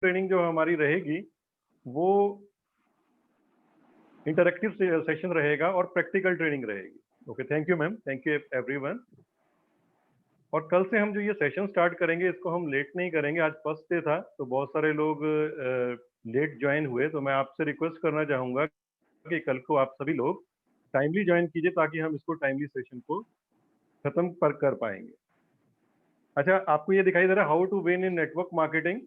Training जो हमारी रहेगी वो इंटरेक्टिव सेशन रहेगा और प्रैक्टिकल ट्रेनिंग रहेगी। Okay, thank you ma'am, thank you everyone. और कल से हम जो ये सेशन स्टार्ट करेंगे इसको हम लेट नहीं करेंगे। आज फर्स्ट डे था तो बहुत सारे लोग लेट ज्वाइन हुए, तो मैं आपसे रिक्वेस्ट करना चाहूँगा कि कल को आप सभी लोग टाइमली ज्वाइन कीजिए ताकि हम इसको टाइमली सेशन को खत्म कर पाएंगे। अच्छा, आपको ये दिखाई दे रहा है how to win in network marketing?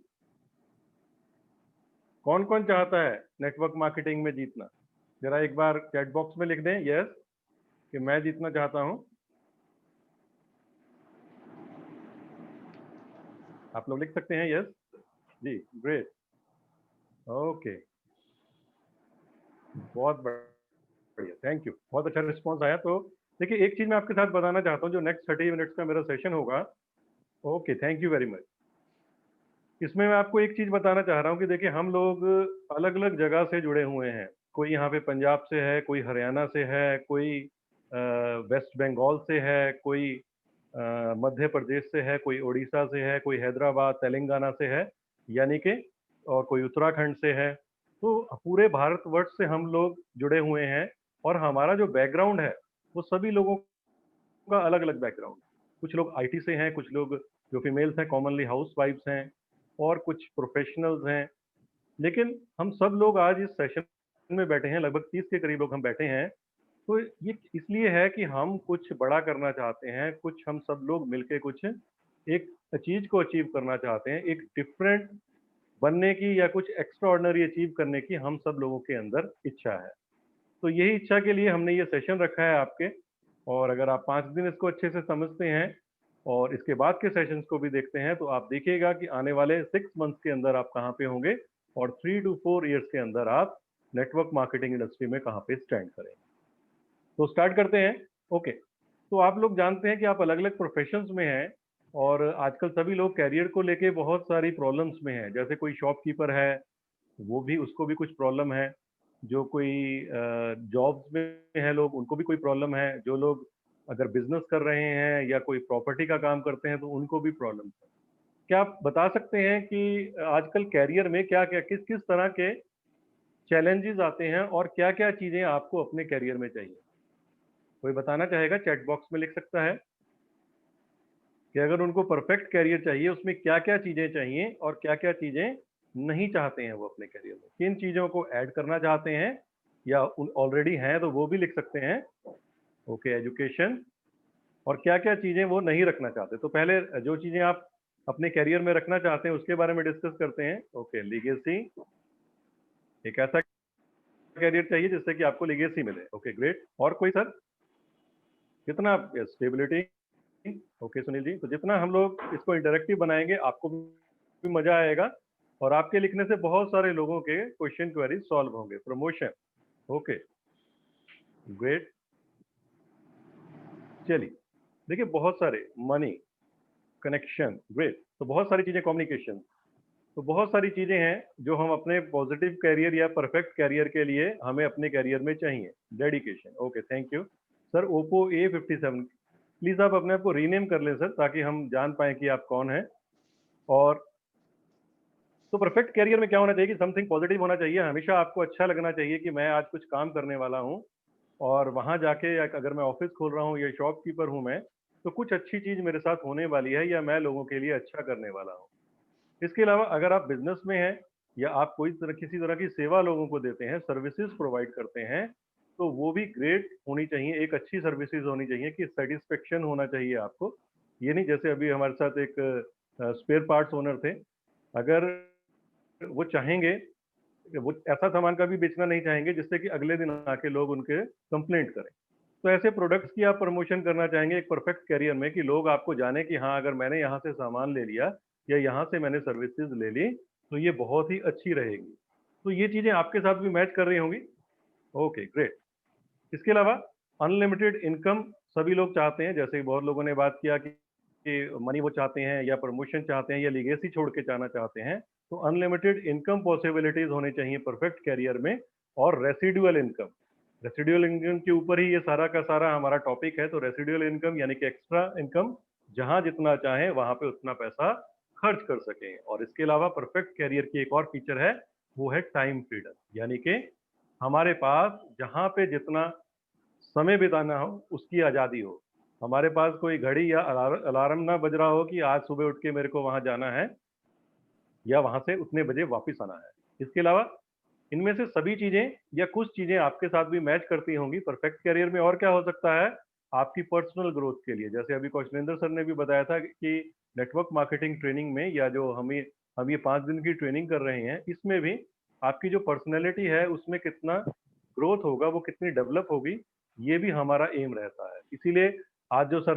कौन कौन चाहता है नेटवर्क मार्केटिंग में जीतना? जरा एक बार चैट बॉक्स में लिख दें यस कि मैं जीतना चाहता हूं। आप लोग लिख सकते हैं यस जी, ग्रेट, ओके, बहुत बढ़िया, थैंक यू, बहुत अच्छा रिस्पॉन्स आया। तो देखिए, एक चीज मैं आपके साथ बताना चाहता हूँ, जो नेक्स्ट 30 मिनट्स का मेरा सेशन होगा, okay, thank you very much. इसमें मैं आपको एक चीज बताना चाह रहा हूँ कि देखिए, हम लोग अलग अलग जगह से जुड़े हुए हैं। कोई यहाँ पे पंजाब से है, कोई हरियाणा से है, कोई वेस्ट बंगाल से है, कोई मध्य प्रदेश से है, कोई उड़ीसा से है, कोई हैदराबाद तेलंगाना से है, यानी कि, और कोई उत्तराखंड से है। तो पूरे भारतवर्ष से हम लोग जुड़े हुए हैं और हमारा जो बैकग्राउंड है वो सभी लोगों का अलग अलग बैकग्राउंड। कुछ लोग आईटी से हैं, कुछ लोग जो फीमेल्स हैं कॉमनली हाउस वाइफ्स हैं, और कुछ प्रोफेशनल्स हैं। लेकिन हम सब लोग आज इस सेशन में बैठे हैं, लगभग 30 के करीब लोग हम बैठे हैं। तो ये इसलिए है कि हम कुछ बड़ा करना चाहते हैं, कुछ हम सब लोग मिलके कुछ एक चीज को अचीव करना चाहते हैं, एक डिफरेंट बनने की या कुछ एक्स्ट्रा ऑर्डिनरी अचीव करने की हम सब लोगों के अंदर इच्छा है। तो यही इच्छा के लिए हमने ये सेशन रखा है आपके। और अगर आप 5 दिन इसको अच्छे से समझते हैं और इसके बाद के सेशंस को भी देखते हैं तो आप देखिएगा कि आने वाले 6 मंथ्स के अंदर आप कहाँ पे होंगे और 3 to 4 इयर्स के अंदर आप नेटवर्क मार्केटिंग इंडस्ट्री में कहाँ पे स्टैंड करेंगे। तो स्टार्ट करते हैं। ओके, तो आप लोग जानते हैं कि आप अलग अलग प्रोफेशंस में हैं और आजकल सभी लोग कैरियर को लेके बहुत सारी प्रॉब्लम्स में हैं। जैसे कोई शॉपकीपर है, वो भी, उसको भी कुछ प्रॉब्लम है। जो कोई जॉब्स में है लोग, उनको भी कोई प्रॉब्लम है। जो लोग अगर बिजनेस कर रहे हैं या कोई प्रॉपर्टी का काम करते हैं तो उनको भी प्रॉब्लम है। क्या आप बता सकते हैं कि आजकल कैरियर में क्या क्या किस किस तरह के चैलेंजेस आते हैं और क्या क्या चीजें आपको अपने कैरियर में चाहिए? कोई बताना चाहेगा? चैट बॉक्स में लिख सकता है कि अगर उनको परफेक्ट कैरियर चाहिए उसमें क्या क्या चीजें चाहिए और क्या क्या चीजें नहीं चाहते हैं वो अपने कैरियर में, किन चीजों को ऐड करना चाहते हैं या ऑलरेडी हैं तो वो भी लिख सकते हैं। ओके, एजुकेशन, और क्या क्या चीजें वो नहीं रखना चाहते। तो पहले जो चीजें आप अपने कैरियर में रखना चाहते हैं उसके बारे में डिस्कस करते हैं। ओके, लीगेसी, एक ऐसा कैरियर चाहिए जिससे कि आपको लीगेसी मिले। Okay, great. और कोई सर? कितना? स्टेबिलिटी। ओके सुनील जी, तो जितना हम लोग इसको इंटरेक्टिव बनाएंगे आपको भी मजा आएगा और आपके लिखने से बहुत सारे लोगों के क्वेश्चन क्वेरी सॉल्व होंगे। Promotion, okay, great. चलिए, देखिए, बहुत सारे मनी, कनेक्शन, ग्रेट। तो बहुत सारी चीजें, कम्युनिकेशन, तो बहुत सारी चीजें हैं जो हम अपने पॉजिटिव कैरियर या परफेक्ट कैरियर के लिए हमें अपने कैरियर में चाहिए। Dedication, okay, thank you sir. Oppo A57, please आप अपने आप को रीनेम कर लें सर ताकि हम जान पाए कि आप कौन हैं। और तो परफेक्ट कैरियर में क्या होना चाहिए कि समथिंग पॉजिटिव होना चाहिए। हमेशा आपको अच्छा लगना चाहिए कि मैं आज कुछ काम करने वाला हूँ और वहां जाके अगर मैं ऑफिस खोल रहा हूँ या शॉपकीपर हूँ मैं, तो कुछ अच्छी चीज मेरे साथ होने वाली है या मैं लोगों के लिए अच्छा करने वाला हूँ। इसके अलावा अगर आप बिजनेस में हैं या आप कोई किसी तरह की सेवा लोगों को देते हैं, सर्विसेज प्रोवाइड करते हैं, तो वो भी ग्रेट होनी चाहिए। एक अच्छी सर्विसेज होनी चाहिए कि सेटिस्फेक्शन होना चाहिए आपको। ये नहीं, जैसे अभी हमारे साथ एक स्पेयर पार्ट्स ओनर थे, अगर वो चाहेंगे, वो ऐसा सामान का भी बेचना नहीं चाहेंगे जिससे कि अगले दिन आके लोग उनके कंप्लेंट करें। तो ऐसे प्रोडक्ट्स की आप प्रमोशन करना चाहेंगे एक परफेक्ट कैरियर में कि लोग आपको जाने कि हाँ, अगर मैंने यहाँ से सामान ले लिया या यहाँ से मैंने सर्विसेज ले ली तो ये बहुत ही अच्छी रहेगी। तो ये चीजें आपके साथ भी मैच कर रही होंगी। Okay, great. इसके अलावा अनलिमिटेड इनकम सभी लोग चाहते हैं, जैसे बहुत लोगों ने बात किया कि मनी वो चाहते हैं या प्रमोशन चाहते हैं या लीगेसी छोड़ के जाना चाहते हैं। तो अनलिमिटेड इनकम पॉसिबिलिटीज होनी चाहिए परफेक्ट कैरियर में। और रेसिडुअल इनकम, रेसिडुअल इनकम के ऊपर ही ये सारा का सारा हमारा टॉपिक है। तो रेसिडुअल इनकम यानी कि एक्स्ट्रा इनकम, जहां जितना चाहे वहां पे उतना पैसा खर्च कर सकें। और इसके अलावा परफेक्ट कैरियर की एक और फीचर है, वो है टाइम फ्रीडम, यानी कि हमारे पास जहाँ पे जितना समय बिताना हो उसकी आज़ादी हो। हमारे पास कोई घड़ी या अलार्म ना बज रहा हो कि आज सुबह उठ के मेरे को वहाँ जाना है या वहाँ से उतने बजे वापस आना है। इसके अलावा इनमें से सभी चीज़ें या कुछ चीज़ें आपके साथ भी मैच करती होंगी परफेक्ट करियर में। और क्या हो सकता है आपकी पर्सनल ग्रोथ के लिए, जैसे अभी कौशलेंद्र सर ने भी बताया था कि नेटवर्क मार्केटिंग ट्रेनिंग में या जो हम ये 5 दिन की ट्रेनिंग कर रहे हैं, इसमें भी आपकी जो पर्सनैलिटी है उसमें कितना ग्रोथ होगा, वो कितनी डेवलप होगी, ये भी हमारा एम रहता है। इसीलिए आज जो सर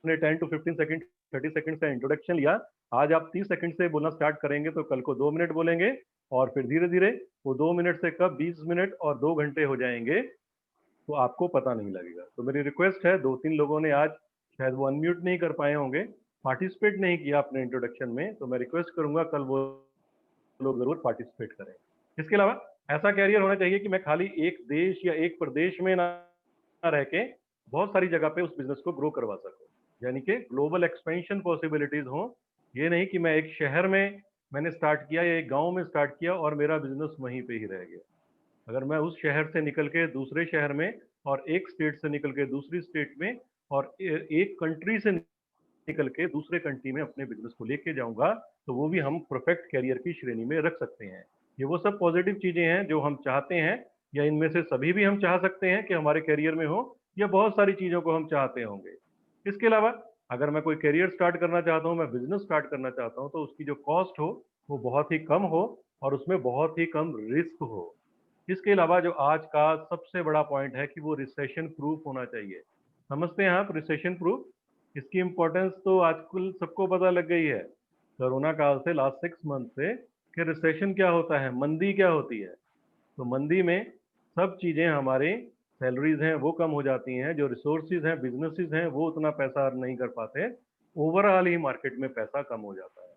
ने 10 to 15 सेकंड 30 सेकंड का इंट्रोडक्शन लिया, आज आप 30 सेकंड से बोलना स्टार्ट करेंगे तो कल को 2 मिनट बोलेंगे, और फिर धीरे धीरे वो 2 मिनट से कब 20 मिनट और 2 घंटे हो जाएंगे, तो आपको पता नहीं लगेगा। तो मेरी रिक्वेस्ट है, 2-3 लोगों ने आज शायद वो अनम्यूट नहीं कर पाए होंगे, पार्टिसिपेट नहीं किया अपने इंट्रोडक्शन में, तो मैं रिक्वेस्ट करूंगा कल वो लोग जरूर पार्टिसिपेट करें। इसके अलावा ऐसा कैरियर होना चाहिए कि मैं खाली एक देश या एक प्रदेश में ना रह के बहुत सारी जगह पे उस बिजनेस को ग्रो करवा सकूं, यानी कि ग्लोबल एक्सपेंशन पॉसिबिलिटीज हो। ये नहीं कि मैं एक शहर में मैंने स्टार्ट किया या एक गांव में स्टार्ट किया और मेरा बिजनेस वहीं पे ही रह गया। अगर मैं उस शहर से निकल के दूसरे शहर में, और एक स्टेट से निकल के दूसरी स्टेट में, और एक कंट्री से निकल के दूसरे कंट्री में अपने बिजनेस को लेके जाऊंगा, तो वो भी हम परफेक्ट कैरियर की श्रेणी में रख सकते हैं। ये वो सब पॉजिटिव चीजें हैं जो हम चाहते हैं, या इनमें से सभी भी हम चाह सकते हैं कि हमारे कैरियर में हो, या बहुत सारी चीजों को हम चाहते होंगे। इसके अलावा अगर मैं कोई करियर स्टार्ट करना चाहता हूँ, मैं बिजनेस स्टार्ट करना चाहता हूँ, तो उसकी जो कॉस्ट हो वो बहुत ही कम हो और उसमें बहुत ही कम रिस्क हो। इसके अलावा जो आज का सबसे बड़ा पॉइंट है कि वो रिसेशन प्रूफ होना चाहिए। समझते हैं आप रिसेशन प्रूफ? इसकी इंपॉर्टेंस तो आजकल सबको पता लग गई है, कोरोना काल से लास्ट 6 मंथ से, कि रिसेशन क्या होता है, मंदी क्या होती है। तो मंदी में सब चीज़ें हमारे सैलरीज हैं वो कम हो जाती हैं, जो रिसोर्सेज हैं बिजनेसेस हैं वो उतना पैसा अर्न नहीं कर पाते, ओवरऑल ही मार्केट में पैसा कम हो जाता है।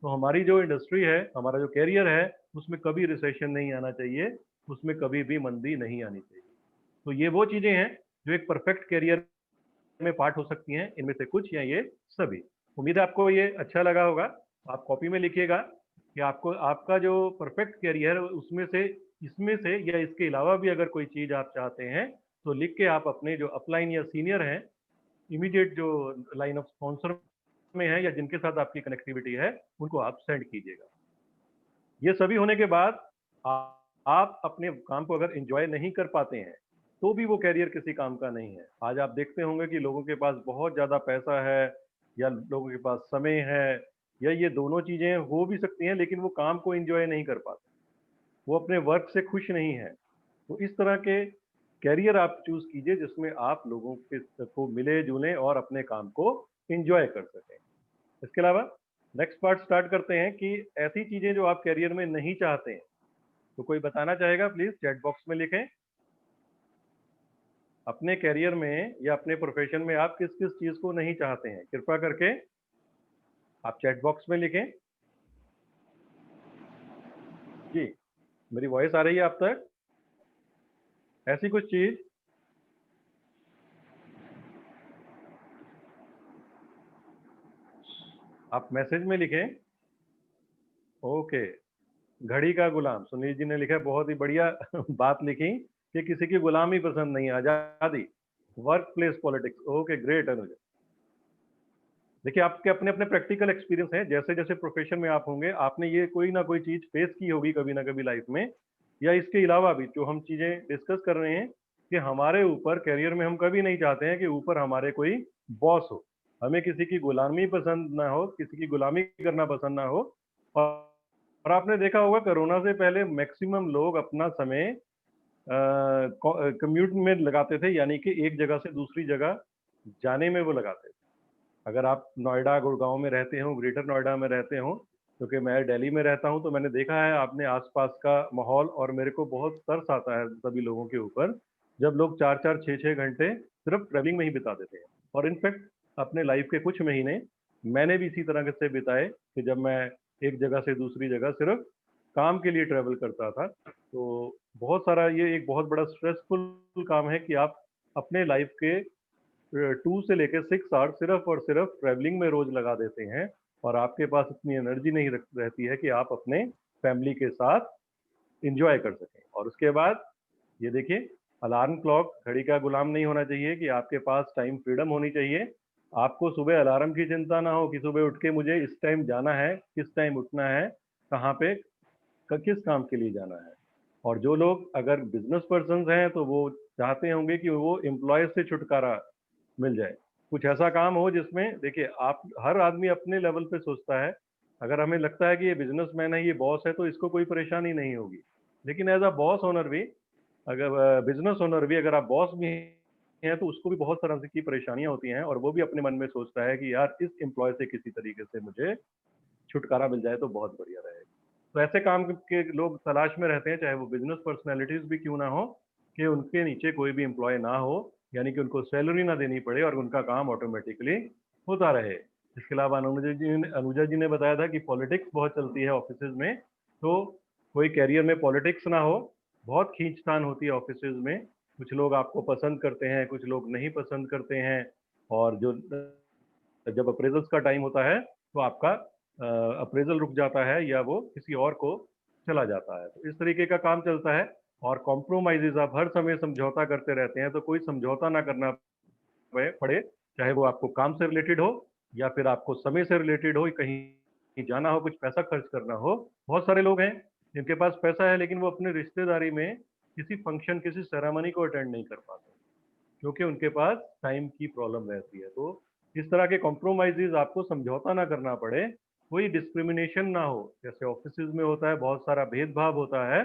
तो हमारी जो इंडस्ट्री है, हमारा जो कैरियर है, उसमें कभी रिसेशन नहीं आना चाहिए, उसमें कभी भी मंदी नहीं आनी चाहिए। तो ये वो चीज़ें हैं जो एक परफेक्ट कैरियर में पार्ट हो सकती हैं, इनमें से कुछ या ये सभी। उम्मीद है आपको ये अच्छा लगा होगा। आप कॉपी में लिखिएगा कि आपको आपका जो परफेक्ट कैरियर है उसमें से, इसमें से या इसके अलावा भी अगर कोई चीज़ आप चाहते हैं, तो लिख के आप अपने जो अपलाइन या सीनियर हैं, इमीडिएट जो लाइन ऑफ स्पॉन्सर में है या जिनके साथ आपकी कनेक्टिविटी है, उनको आप सेंड कीजिएगा। ये सभी होने के बाद आप अपने काम को अगर एंजॉय नहीं कर पाते हैं, तो भी वो कैरियर किसी काम का नहीं है। आज आप देखते होंगे कि लोगों के पास बहुत ज़्यादा पैसा है, या लोगों के पास समय है, या ये दोनों चीज़ें हो भी सकती हैं, लेकिन वो काम को एंजॉय नहीं कर पाते, वो अपने वर्क से खुश नहीं है। तो इस तरह के कैरियर आप चूज कीजिए जिसमें आप लोगों के को मिले जुले और अपने काम को एंजॉय कर सकें। इसके अलावा नेक्स्ट पार्ट स्टार्ट करते हैं कि ऐसी चीजें जो आप कैरियर में नहीं चाहते हैं, तो कोई बताना चाहेगा? प्लीज चैट बॉक्स में लिखें। अपने कैरियर में या अपने प्रोफेशन में आप किस किस चीज को नहीं चाहते हैं, कृपया करके आप चैट बॉक्स में लिखें। जी, मेरी वॉइस आ रही है आप तक? ऐसी कुछ चीज आप मैसेज में लिखें। ओके, घड़ी का गुलाम सुनील जी ने लिखा है, बहुत ही बढ़िया बात लिखी कि किसी की गुलामी पसंद नहीं, आजादी, work place politics. Okay, great Anuj. देखिए, आपके अपने अपने प्रैक्टिकल एक्सपीरियंस हैं, जैसे जैसे प्रोफेशन में आप होंगे आपने ये कोई ना कोई चीज फेस की होगी कभी ना कभी लाइफ में, या इसके अलावा भी जो हम चीजें डिस्कस कर रहे हैं कि हमारे ऊपर कैरियर में हम कभी नहीं चाहते हैं कि ऊपर हमारे कोई बॉस हो, हमें किसी की गुलामी पसंद ना हो, किसी की गुलामी करना पसंद ना हो। और आपने देखा होगा कोरोना से पहले मैक्सिमम लोग अपना समय कम्यूट में लगाते थे, यानी कि एक जगह से दूसरी जगह जाने में वो लगाते थे। अगर आप नोएडा गुड़गांव में रहते हो, ग्रेटर नोएडा में रहते हो, क्योंकि मैं दिल्ली में रहता हूं, तो मैंने देखा है आपने आसपास का माहौल, और मेरे को बहुत तरस आता है सभी लोगों के ऊपर जब लोग 4-4 6-6 घंटे सिर्फ ट्रेवलिंग में ही बिता देते हैं। और इनफैक्ट अपने लाइफ के कुछ महीने मैंने भी इसी तरह से बिताए कि जब मैं एक जगह से दूसरी जगह सिर्फ काम के लिए ट्रेवल करता था। तो बहुत सारा ये एक बहुत बड़ा स्ट्रेसफुल काम है कि आप अपने लाइफ के 2 से लेकर 6 आवर्स सिर्फ और सिर्फ ट्रैवलिंग में रोज लगा देते हैं, और आपके पास इतनी एनर्जी नहीं रहती है कि आप अपने फैमिली के साथ इंजॉय कर सकें। और उसके बाद ये देखिए, अलार्म क्लॉक घड़ी का गुलाम नहीं होना चाहिए कि आपके पास टाइम फ्रीडम होनी चाहिए। आपको सुबह अलार्म की चिंता ना हो कि सुबह उठ के मुझे इस टाइम जाना है, किस टाइम उठना है, कहाँ पे किस काम के लिए जाना है। और जो लोग अगर बिजनेस पर्सन हैं तो वो चाहते होंगे कि वो एम्प्लॉय से छुटकारा मिल जाए। कुछ ऐसा काम हो जिसमें देखिए, आप हर आदमी अपने लेवल पे सोचता है। अगर हमें लगता है कि ये बिजनेसमैन है, ये बॉस है, तो इसको कोई परेशानी नहीं होगी। लेकिन एज अ बॉस ओनर भी, अगर बिजनेस ओनर भी, अगर आप बॉस भी हैं तो उसको भी बहुत तरह से की परेशानियां होती हैं, और वो भी अपने मन में सोचता है कि यार इस एम्प्लॉय से किसी तरीके से मुझे छुटकारा मिल जाए तो बहुत बढ़िया रहेगा। तो ऐसे काम के लोग तलाश में रहते हैं, चाहे वो बिजनेस पर्सनैलिटीज भी क्यों ना हो, कि उनके नीचे कोई भी एम्प्लॉय ना हो, यानी कि उनको सैलरी ना देनी पड़े और उनका काम ऑटोमेटिकली होता रहे। इसके अलावा अनुजा जी ने बताया था कि पॉलिटिक्स बहुत चलती है ऑफिस में, तो कोई कैरियर में पॉलिटिक्स ना हो। बहुत खींचतान होती है ऑफिस में, कुछ लोग आपको पसंद करते हैं, कुछ लोग नहीं पसंद करते हैं। और जो जब अप्रेजल्स का टाइम होता है तो आपका अप्रेजल रुक जाता है या वो किसी और को चला जाता है। तो इस तरीके का काम चलता है। और कॉम्प्रोमाइजेज, आप हर समय समझौता करते रहते हैं, तो कोई समझौता ना करना पड़े, चाहे वो आपको काम से रिलेटेड हो या फिर आपको समय से रिलेटेड हो, कहीं जाना हो, कुछ पैसा खर्च करना हो। बहुत सारे लोग हैं जिनके पास पैसा है लेकिन वो अपने रिश्तेदारी में किसी फंक्शन, किसी सेरेमनी को अटेंड नहीं कर पाते क्योंकि उनके पास टाइम की प्रॉब्लम रहती है। तो इस तरह के कॉम्प्रोमाइजेज, आपको समझौता ना करना पड़े, कोई डिस्क्रिमिनेशन ना हो। जैसे ऑफिस में होता है, बहुत सारा भेदभाव होता है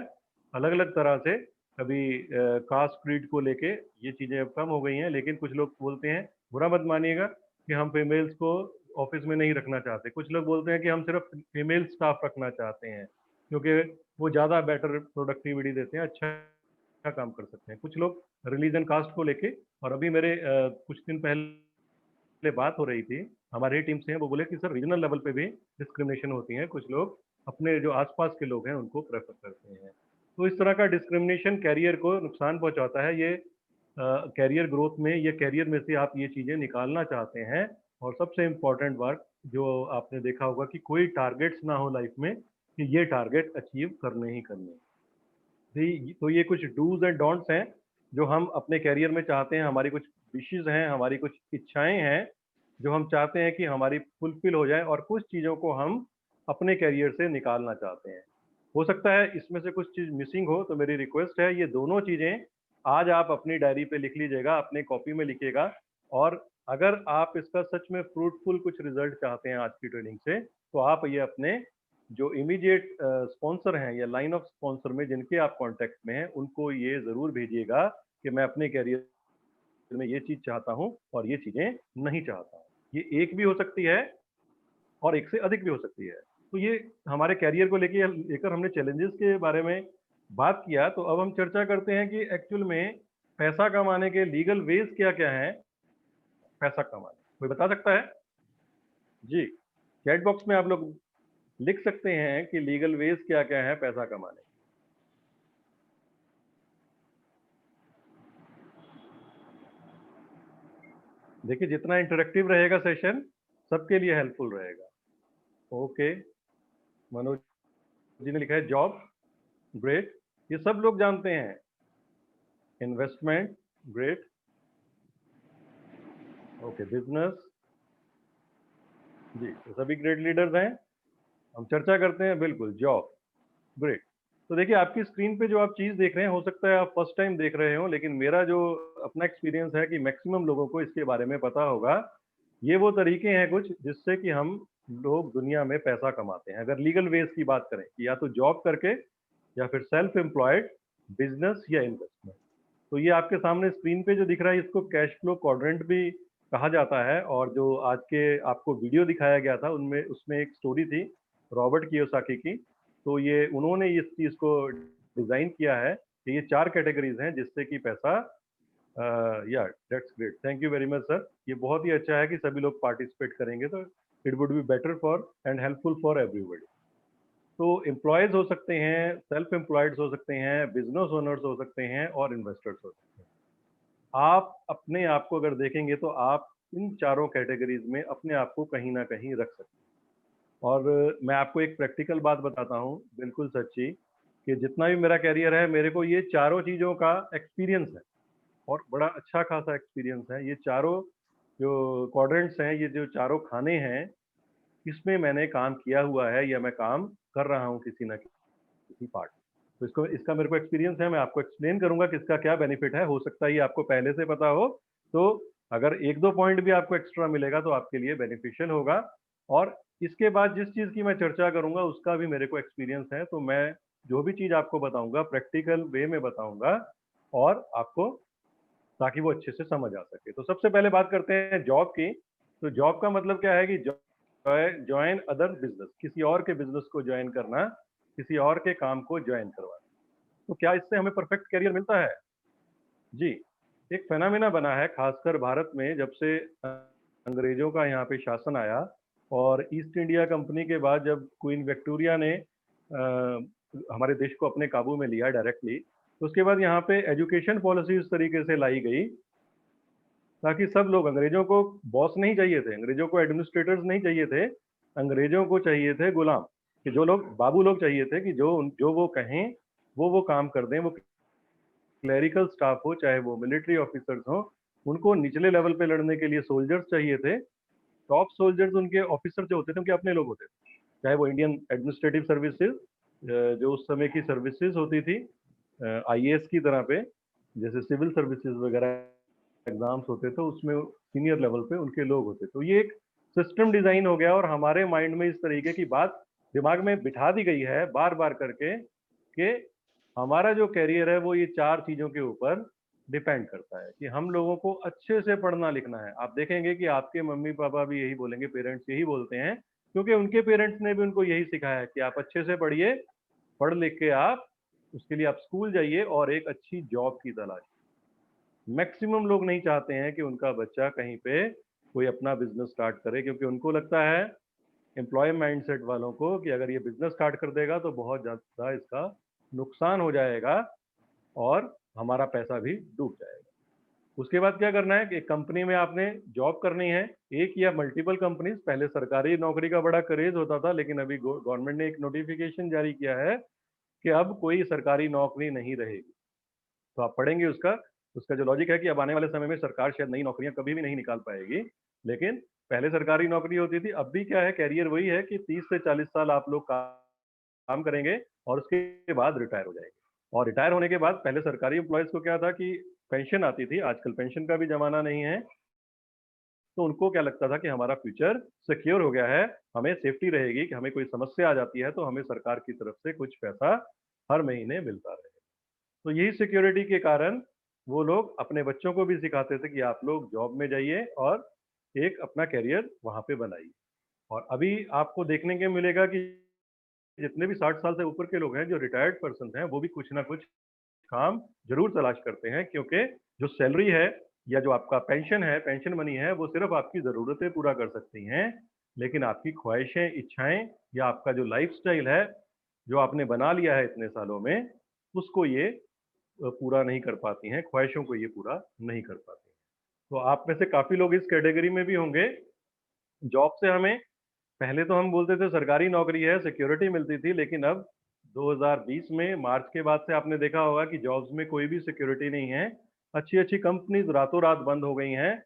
अलग अलग तरह से। कभी कास्ट क्रीड को लेके ये चीज़ें अब कम हो गई हैं, लेकिन कुछ लोग बोलते हैं, बुरा मत मानिएगा, कि हम फीमेल्स को ऑफिस में नहीं रखना चाहते। कुछ लोग बोलते हैं कि हम सिर्फ फीमेल स्टाफ रखना चाहते हैं क्योंकि वो ज़्यादा बेटर प्रोडक्टिविटी देते हैं, अच्छा काम कर सकते हैं। कुछ लोग रिलीजन, कास्ट को लेके, और अभी मेरे कुछ दिन पहले बात हो रही थी, हमारी टीम से हैं, वो बोले कि सर रीजनल लेवल पे भी डिस्क्रिमिनेशन होती है, कुछ लोग अपने जो आसपास के लोग हैं उनको प्रेफर करते हैं। तो इस तरह का डिस्क्रिमिनेशन कैरियर को नुकसान पहुंचाता है। ये कैरियर ग्रोथ में, ये कैरियर में से आप ये चीज़ें निकालना चाहते हैं। और सबसे इम्पोर्टेंट बात जो आपने देखा होगा कि कोई टारगेट्स ना हो लाइफ में कि ये टारगेट अचीव करने ही करने। तो ये कुछ डूज एंड डोंट्स हैं जो हम अपने कैरियर में चाहते हैं। हमारी कुछ विशेज हैं, हमारी कुछ इच्छाएं हैं जो हम चाहते हैं कि हमारी फुलफिल हो जाए, और कुछ चीज़ों को हम अपने कैरियर से निकालना चाहते हैं। हो सकता है इसमें से कुछ चीज़ मिसिंग हो, तो मेरी रिक्वेस्ट है ये दोनों चीज़ें आज आप अपनी डायरी पे लिख लीजिएगा, अपने कॉपी में लिखिएगा। और अगर आप इसका सच में फ्रूटफुल कुछ रिजल्ट चाहते हैं आज की ट्रेनिंग से, तो आप ये अपने जो इमीडिएट स्पॉन्सर हैं या लाइन ऑफ स्पॉन्सर में जिनके आप कांटेक्ट में हैं, उनको ये ज़रूर भेजिएगा कि मैं अपने कैरियर में ये चीज़ चाहता हूँ और ये चीज़ें नहीं चाहता हूँ। ये एक भी हो सकती है और एक से अधिक भी हो सकती है। तो ये हमारे कैरियर को लेकर हमने चैलेंजेस के बारे में बात किया। तो अब हम चर्चा करते हैं कि एक्चुअल में पैसा कमाने के लीगल वेज क्या-क्या हैं पैसा कमाने। कोई बता सकता है? जी, चैट बॉक्स में आप लोग लिख सकते हैं कि लीगल वेज क्या-क्या है पैसा कमाने। देखिए, जितना इंटरेक्टिव रहेगा सेशन, सबके लिए हेल्पफुल रहेगा। ओके, मनोज जी ने लिखा है जॉब, ग्रेट, ये सब लोग जानते हैं। इन्वेस्टमेंट, ग्रेट, ओके, बिजनेस, जी, तो सभी ग्रेट लीडर्स हैं। हम चर्चा करते हैं, बिल्कुल, जॉब, ग्रेट। तो देखिए, आपकी स्क्रीन पे जो आप चीज़ देख रहे हैं, हो सकता है आप फर्स्ट टाइम देख रहे हो, लेकिन मेरा जो अपना एक्सपीरियंस है कि मैक्सिमम लोगों को इसके बारे में पता होगा। ये वो तरीके हैं कुछ जिससे कि हम लोग दुनिया में पैसा कमाते हैं। अगर लीगल वेज की बात करें कि या तो जॉब करके या फिर सेल्फ एम्प्लॉयड, बिजनेस या इन्वेस्टमेंट। तो ये आपके सामने स्क्रीन पे जो दिख रहा है, इसको कैश फ्लो क्वाड्रेंट भी कहा जाता है। और जो आज के आपको वीडियो दिखाया गया था उनमें उसमें एक स्टोरी थी रॉबर्ट कियोसाकी की। तो ये उन्होंने इस चीज़ को डिज़ाइन किया है कि ये 4 कैटेगरीज हैं जिससे कि पैसा, या that's great, thank you very much sir. ये बहुत ही अच्छा है कि सभी लोग पार्टिसिपेट करेंगे, तो it would be better for and helpful for everybody. तो एम्प्लॉयज हो सकते हैं, सेल्फ एम्प्लॉयड हो सकते हैं, बिजनेस ओनर्स हो सकते हैं और इन्वेस्टर्स हो सकते हैं। आप अपने आप को अगर देखेंगे तो आप इन चारों कैटेगरीज में अपने आप को कहीं ना कहीं रख सकते हैं। और मैं आपको एक प्रैक्टिकल बात बताता हूँ, बिल्कुल सच्ची, कि जितना भी मेरा करियर है, मेरे को ये चारों चीज़ों का एक्सपीरियंस है और बड़ा अच्छा खासा एक्सपीरियंस है। ये चारों जो क्वाड्रेंट्स हैं, ये जो चारों खाने हैं, इसमें मैंने काम किया हुआ है या मैं काम कर रहा हूँ किसी न किसी पार्ट। तो इसका मेरे को एक्सपीरियंस है, मैं आपको एक्सप्लेन करूंगा कि इसका क्या बेनिफिट है। हो सकता है ये आपको पहले से पता हो, तो अगर एक दो पॉइंट भी आपको एक्स्ट्रा मिलेगा तो आपके लिए बेनिफिशियल होगा। और इसके बाद जिस चीज़ की मैं चर्चा करूंगा उसका भी मेरे को एक्सपीरियंस है, तो मैं जो भी चीज़ आपको बताऊंगा प्रैक्टिकल वे में बताऊंगा और आपको, ताकि वो अच्छे से समझ आ सके। तो सबसे पहले बात करते हैं जॉब की। तो जॉब का मतलब क्या है कि ज्वाइन अदर बिजनेस, किसी और के बिजनेस को ज्वाइन करना, किसी और के काम को ज्वाइन करवाना। तो क्या इससे हमें परफेक्ट करियर मिलता है? जी, एक फेनामिना बना है खासकर भारत में, जब से अंग्रेजों का यहाँ पे शासन आया और ईस्ट इंडिया कंपनी के बाद जब क्वीन विक्टोरिया ने हमारे देश को अपने काबू में लिया डायरेक्टली, तो उसके बाद यहाँ पे एजुकेशन पॉलिसी इस तरीके से लाई गई ताकि सब लोग, अंग्रेजों को बॉस नहीं चाहिए थे, अंग्रेजों को एडमिनिस्ट्रेटर्स नहीं चाहिए थे, अंग्रेजों को चाहिए थे गुलाम, कि जो लोग बाबू लोग चाहिए थे कि जो वो कहें वो काम कर दें। वो क्लरिकल स्टाफ हो चाहे वो मिलिट्री ऑफिसर्स हो, उनको निचले लेवल पे लड़ने के लिए सोल्जर्स चाहिए थे। टॉप सोल्जर्स उनके ऑफिसर जो होते थे उनके अपने लोग होते थे, चाहे वो इंडियन एडमिनिस्ट्रेटिव सर्विसेज, जो उस समय की सर्विसेज होती थी आईएएस की तरह पे, जैसे सिविल सर्विसेज वगैरह एग्जाम्स होते थे, उसमें सीनियर लेवल पे उनके लोग होते। तो ये एक सिस्टम डिजाइन हो गया और हमारे माइंड में इस तरीके की बात दिमाग में बिठा दी गई है बार बार करके कि हमारा जो करियर है वो ये चार चीजों के ऊपर डिपेंड करता है, कि हम लोगों को अच्छे से पढ़ना लिखना है। आप देखेंगे कि आपके मम्मी पापा भी यही बोलेंगे, पेरेंट्स यही बोलते हैं, क्योंकि उनके पेरेंट्स ने भी उनको यही सिखाया है कि आप अच्छे से पढ़िए, पढ़ लिख के आप उसके लिए आप स्कूल जाइए और एक अच्छी जॉब की तलाश। मैक्सिमम लोग नहीं चाहते हैं कि उनका बच्चा कहीं पे कोई अपना बिजनेस स्टार्ट करे, क्योंकि उनको लगता है, एम्प्लॉय माइंडसेट वालों को, कि अगर ये बिजनेस स्टार्ट कर देगा तो बहुत ज़्यादा इसका नुकसान हो जाएगा और हमारा पैसा भी डूब जाएगा। उसके बाद क्या करना है कि एक कंपनी में आपने जॉब करनी है, एक या मल्टीपल कंपनीज। पहले सरकारी नौकरी का बड़ा क्रेज होता था, लेकिन अभी गवर्नमेंट ने एक नोटिफिकेशन जारी किया है कि अब कोई सरकारी नौकरी नहीं रहेगी। तो आप पढ़ेंगे उसका उसका जो लॉजिक है कि अब आने वाले समय में सरकार शायद नई नौकरियां कभी भी नहीं निकाल पाएगी, लेकिन पहले सरकारी नौकरी होती थी। अब भी क्या है, कैरियर वही है कि 30 से 40 साल आप लोग काम करेंगे और उसके बाद रिटायर हो जाएंगे। और रिटायर होने के बाद पहले सरकारी एम्प्लॉयज को क्या था कि पेंशन आती थी, आजकल पेंशन का भी जमाना नहीं है, तो उनको क्या लगता था कि हमारा फ्यूचर सिक्योर हो गया है, हमें सेफ्टी रहेगी, कि हमें कोई समस्या आ जाती है तो हमें सरकार की तरफ से कुछ पैसा हर महीने मिलता रहे। तो यही सिक्योरिटी के कारण वो लोग अपने बच्चों को भी सिखाते थे कि आप लोग जॉब में जाइए और एक अपना करियर वहां पे बनाइए। और अभी आपको देखने के मिलेगा कि जितने भी 60 साल से ऊपर के लोग हैं, जो रिटायर्ड पर्सन हैं, वो भी कुछ ना कुछ काम जरूर तलाश करते हैं, क्योंकि जो सैलरी है या जो आपका पेंशन है, पेंशन मनी है, वो सिर्फ आपकी ज़रूरतें पूरा कर सकती हैं, लेकिन आपकी ख्वाहिशें, इच्छाएं या आपका जो लाइफस्टाइल है जो आपने बना लिया है इतने सालों में, उसको ये पूरा नहीं कर पाती हैं, ख्वाहिशों को ये पूरा नहीं कर पाती हैं। तो आप में से काफ़ी लोग इस कैटेगरी में भी होंगे। जॉब से हमें, पहले तो हम बोलते थे सरकारी नौकरी है, सिक्योरिटी मिलती थी, लेकिन अब 2020 में मार्च के बाद से आपने देखा होगा कि जॉब्स में कोई भी सिक्योरिटी नहीं है। अच्छी अच्छी कंपनीज रातों रात बंद हो गई हैं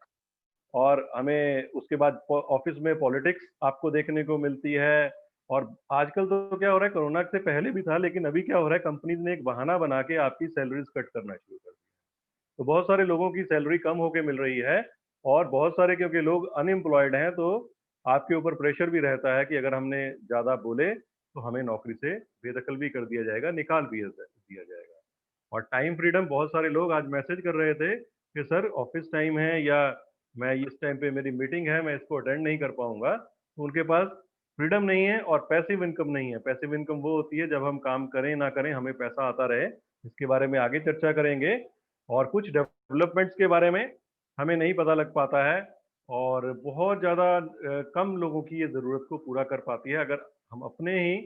और हमें उसके बाद ऑफिस में पॉलिटिक्स आपको देखने को मिलती है। और आजकल तो क्या हो रहा है, कोरोना से पहले भी था, लेकिन अभी क्या हो रहा है, कंपनीज ने एक बहाना बना के आपकी सैलरीज कट करना शुरू कर दी। तो बहुत सारे लोगों की सैलरी कम होके मिल रही है और बहुत सारे, क्योंकि लोग अनएम्प्लॉयड हैं, तो आपके ऊपर प्रेशर भी रहता है कि अगर हमने ज़्यादा बोले तो हमें नौकरी से बेदखल भी कर दिया जाएगा, निकाल भी दिया जाएगा। और टाइम फ्रीडम, बहुत सारे लोग आज मैसेज कर रहे थे कि सर ऑफिस टाइम है या मैं इस टाइम पे मेरी मीटिंग है, मैं इसको अटेंड नहीं कर पाऊंगा। तो उनके पास फ्रीडम नहीं है और पैसिव इनकम नहीं है। पैसिव इनकम वो होती है जब हम काम करें ना करें हमें पैसा आता रहे। इसके बारे में आगे चर्चा करेंगे। और कुछ डेवलपमेंट्स के बारे में हमें नहीं पता लग पाता है और बहुत ज़्यादा कम लोगों की ये ज़रूरत को पूरा कर पाती है। अगर हम अपने ही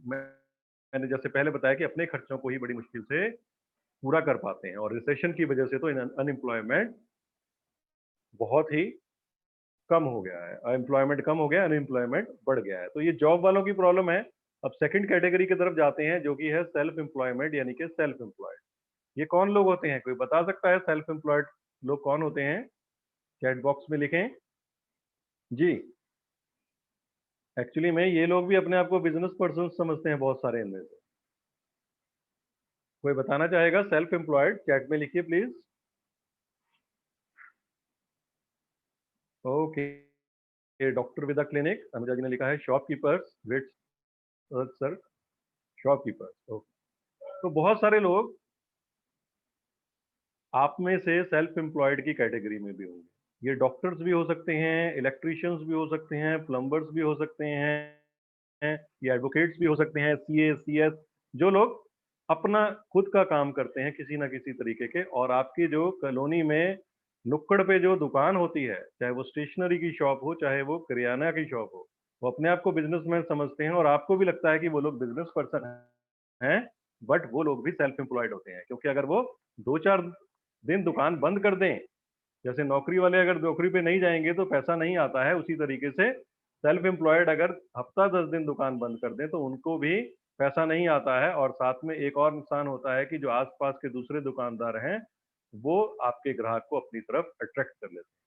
मैंने जैसे पहले बताया कि अपने खर्चों को ही बड़ी मुश्किल से पूरा कर पाते हैं, और रिसेशन की वजह से तो अनएम्प्लॉयमेंट बहुत ही कम हो गया है, एम्प्लॉयमेंट कम हो गया, अनएम्प्लॉयमेंट बढ़ गया है। तो ये जॉब वालों की प्रॉब्लम है। अब सेकंड कैटेगरी की तरफ जाते हैं, जो कि है सेल्फ एम्प्लॉयमेंट, यानी कि सेल्फ एम्प्लॉयड। ये कौन लोग होते हैं, कोई बता सकता है सेल्फ एम्प्लॉयड लोग कौन होते हैं? चैट बॉक्स में लिखें जी। एक्चुअली में ये लोग भी अपने आप को बिजनेस पर्सन समझते हैं, बहुत सारे इनमें से। कोई बताना चाहेगा सेल्फ एम्प्लॉयड? चैट में लिखिए please. Okay, doctor with a clinic, Anuja ji ने लिखा है shopkeepers. Wait sir, shopkeepers. Okay, तो बहुत सारे लोग आप में से सेल्फ एम्प्लॉयड की कैटेगरी में भी होंगे। ये डॉक्टर्स भी हो सकते हैं, इलेक्ट्रिशियंस भी हो सकते हैं, प्लम्बर्स भी हो सकते हैं, ये एडवोकेट्स भी हो सकते हैं, सीए, सीएस, जो लोग अपना खुद का काम करते हैं किसी ना किसी तरीके के। और आपकी जो कॉलोनी में नुक्कड़ पे जो दुकान होती है, चाहे वो स्टेशनरी की शॉप हो, चाहे वो किराना की शॉप हो, वो अपने आप को बिजनेसमैन समझते हैं और आपको भी लगता है कि वो लोग बिजनेस पर्सन हैं, बट वो लोग भी सेल्फ एम्प्लॉयड होते हैं। क्योंकि अगर वो 2-4 दिन दुकान बंद कर दें, जैसे नौकरी वाले अगर नौकरी पे नहीं जाएंगे तो पैसा नहीं आता है, उसी तरीके से सेल्फ एम्प्लॉयड अगर हफ्ता 10 दिन दुकान बंद कर दें तो उनको भी पैसा नहीं आता है। और साथ में एक और नुकसान होता है कि जो आसपास के दूसरे दुकानदार हैं, वो आपके ग्राहक को अपनी तरफ अट्रैक्ट कर लेते हैं।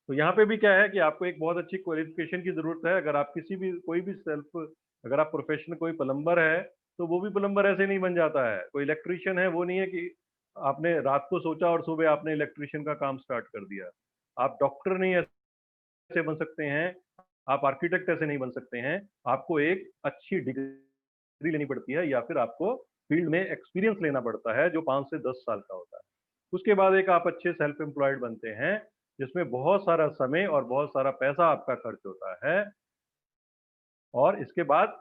तो यहाँ पे भी क्या है कि आपको एक बहुत अच्छी क्वालिफिकेशन की जरूरत है। अगर आप किसी भी कोई भी सेल्फ, अगर आप प्रोफेशनल कोई प्लम्बर है, तो वो भी प्लम्बर ऐसे नहीं बन जाता है। कोई इलेक्ट्रिशियन है, वो नहीं है कि आपने रात को सोचा और सुबह आपने इलेक्ट्रिशियन का काम स्टार्ट कर दिया। आप डॉक्टर नहीं ऐसे बन सकते हैं, आप आर्किटेक्ट ऐसे नहीं बन सकते हैं। आपको एक अच्छी डिग्री लेनी पड़ती है, या फिर आपको फील्ड में एक्सपीरियंस लेना पड़ता है, जो 5 से 10 साल का होता है। उसके बाद एक आप अच्छे सेल्फ एम्प्लॉयड बनते हैं, जिसमें बहुत सारा समय और बहुत सारा पैसा आपका खर्च होता है। और इसके बाद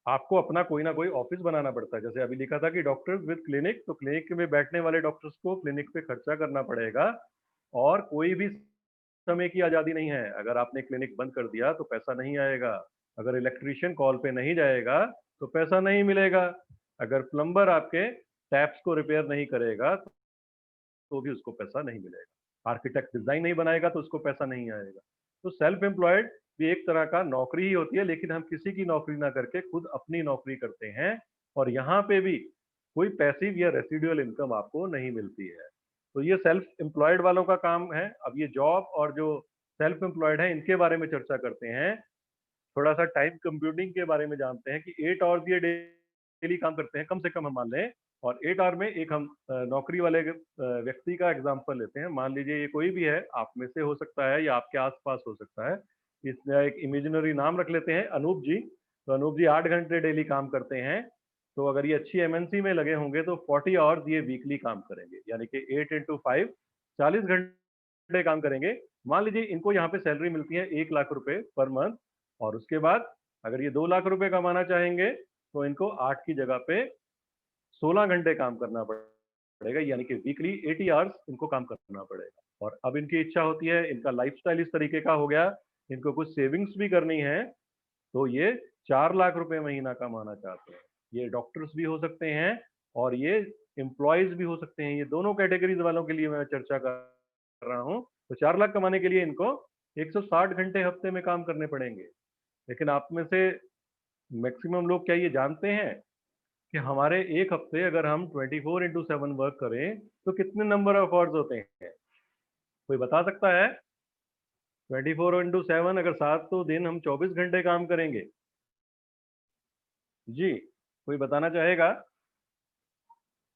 आपको अपना कोई ना कोई ऑफिस बनाना पड़ता है। जैसे अभी लिखा था कि डॉक्टर्स विद क्लिनिक, तो क्लिनिक में बैठने वाले डॉक्टर्स को क्लिनिक पे खर्चा करना पड़ेगा। और कोई भी समय की आज़ादी नहीं है। अगर आपने क्लिनिक बंद कर दिया तो पैसा नहीं आएगा। अगर इलेक्ट्रिशियन कॉल पे नहीं जाएगा तो पैसा नहीं मिलेगा। अगर प्लम्बर आपके टैप्स को रिपेयर नहीं करेगा तो भी उसको पैसा नहीं मिलेगा। आर्किटेक्ट डिजाइन नहीं बनाएगा तो उसको पैसा नहीं आएगा। तो सेल्फ एम्प्लॉयड भी एक तरह का नौकरी ही होती है, लेकिन हम किसी की नौकरी ना करके खुद अपनी नौकरी करते हैं। और यहाँ पे भी कोई पैसिव या रेसिडुअल इनकम आपको नहीं मिलती है। तो ये सेल्फ एम्प्लॉयड वालों का काम है। अब ये जॉब और जो सेल्फ एम्प्लॉयड है, इनके बारे में चर्चा करते हैं। थोड़ा सा टाइम कंप्यूटिंग के बारे में जानते हैं कि 8 आवर्स ये डेली काम करते हैं, कम से कम हम मान लें। और 8 आवर में एक हम नौकरी वाले व्यक्ति का एग्जांपल लेते हैं। मान लीजिए ये कोई भी है, आप में से हो सकता है या आपके आसपास हो सकता है। इसमें एक इमेजिनरी नाम रख लेते हैं, अनूप जी। तो अनूप जी 8 घंटे डेली काम करते हैं। तो अगर ये अच्छी एमएनसी में लगे होंगे तो 40 आवर्स ये वीकली काम करेंगे, यानी कि 8 × 5 40 घंटे काम करेंगे। मान लीजिए इनको यहाँ पे सैलरी मिलती है 1 लाख रुपए पर मंथ। और उसके बाद अगर ये 2 लाख रुपए कमाना चाहेंगे तो इनको 8 की जगह पे 16 घंटे काम करना पड़ेगा, यानी कि वीकली 80 आवर्स इनको काम करना पड़ेगा। और अब इनकी इच्छा होती है, इनका लाइफस्टाइल इस तरीके का हो गया, इनको कुछ सेविंग्स भी करनी है, तो ये 4 लाख रुपए महीना कमाना चाहते हैं। ये डॉक्टर्स भी हो सकते हैं और ये एम्प्लॉयज भी हो सकते हैं। ये दोनों कैटेगरीज वालों के लिए मैं चर्चा कर रहा हूँ। तो 4 लाख कमाने के लिए इनको 160 घंटे हफ्ते में काम करने पड़ेंगे। लेकिन आप में से मैक्सिमम लोग क्या ये जानते हैं कि हमारे एक हफ्ते अगर हम 24/7 वर्क करें तो कितने नंबर ऑफ आवर्स होते हैं? कोई बता सकता है? 24/7 अगर 7 दिन हम 24 घंटे काम करेंगे जी, कोई बताना चाहेगा?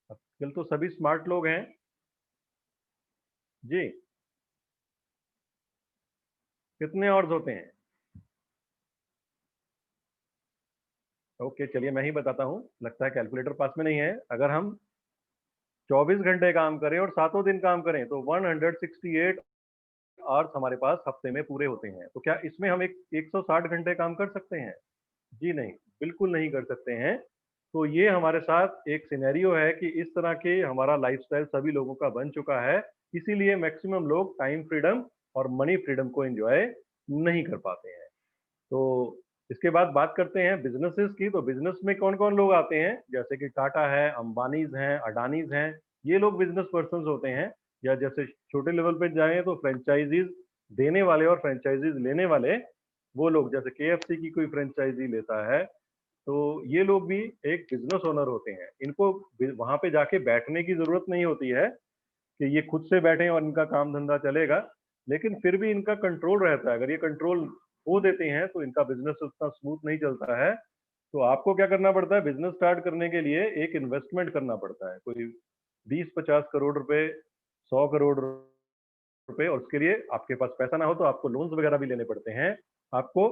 कल तो सभी स्मार्ट लोग हैं जी। कितने आवर्स होते हैं? ओके, चलिए मैं ही बताता हूँ। लगता है कैलकुलेटर पास में नहीं है। अगर हम 24 घंटे काम करें और 7 दिन काम करें तो 168 आवर्स हमारे पास हफ्ते में पूरे होते हैं। तो क्या इसमें हम एक 160 घंटे काम कर सकते हैं? जी नहीं, बिल्कुल नहीं कर सकते हैं। तो ये हमारे साथ एक सिनेरियो है कि इस तरह के हमारा लाइफस्टाइल सभी लोगों का बन चुका है। इसीलिए मैक्सिमम लोग टाइम फ्रीडम और मनी फ्रीडम को एंजॉय नहीं कर पाते हैं। तो इसके बाद बात करते हैं बिजनेसेस की। तो बिजनेस में कौन कौन लोग आते हैं? जैसे कि टाटा है, अंबानीज हैं, अडानीज हैं, ये लोग बिजनेस पर्सन होते हैं। या जैसे छोटे लेवल पे जाएं तो फ्रेंचाइजीज देने वाले और फ्रेंचाइजीज लेने वाले वो लोग, जैसे KFC की कोई फ्रेंचाइजी लेता है तो ये लोग भी एक बिजनेस ओनर होते हैं। इनको वहां पे जाके बैठने की जरूरत नहीं होती है कि ये खुद से बैठे और इनका काम धंधा चलेगा, लेकिन फिर भी इनका कंट्रोल रहता है। अगर ये कंट्रोल खो देते हैं तो इनका बिजनेस उतना स्मूथ नहीं चलता है। तो आपको क्या करना पड़ता है, बिजनेस स्टार्ट करने के लिए एक इन्वेस्टमेंट करना पड़ता है, कोई 20-50 करोड़ रुपए, 100 करोड़ रुपए, और उसके लिए आपके पास पैसा ना हो तो आपको लोन्स वगैरह भी लेने पड़ते हैं। आपको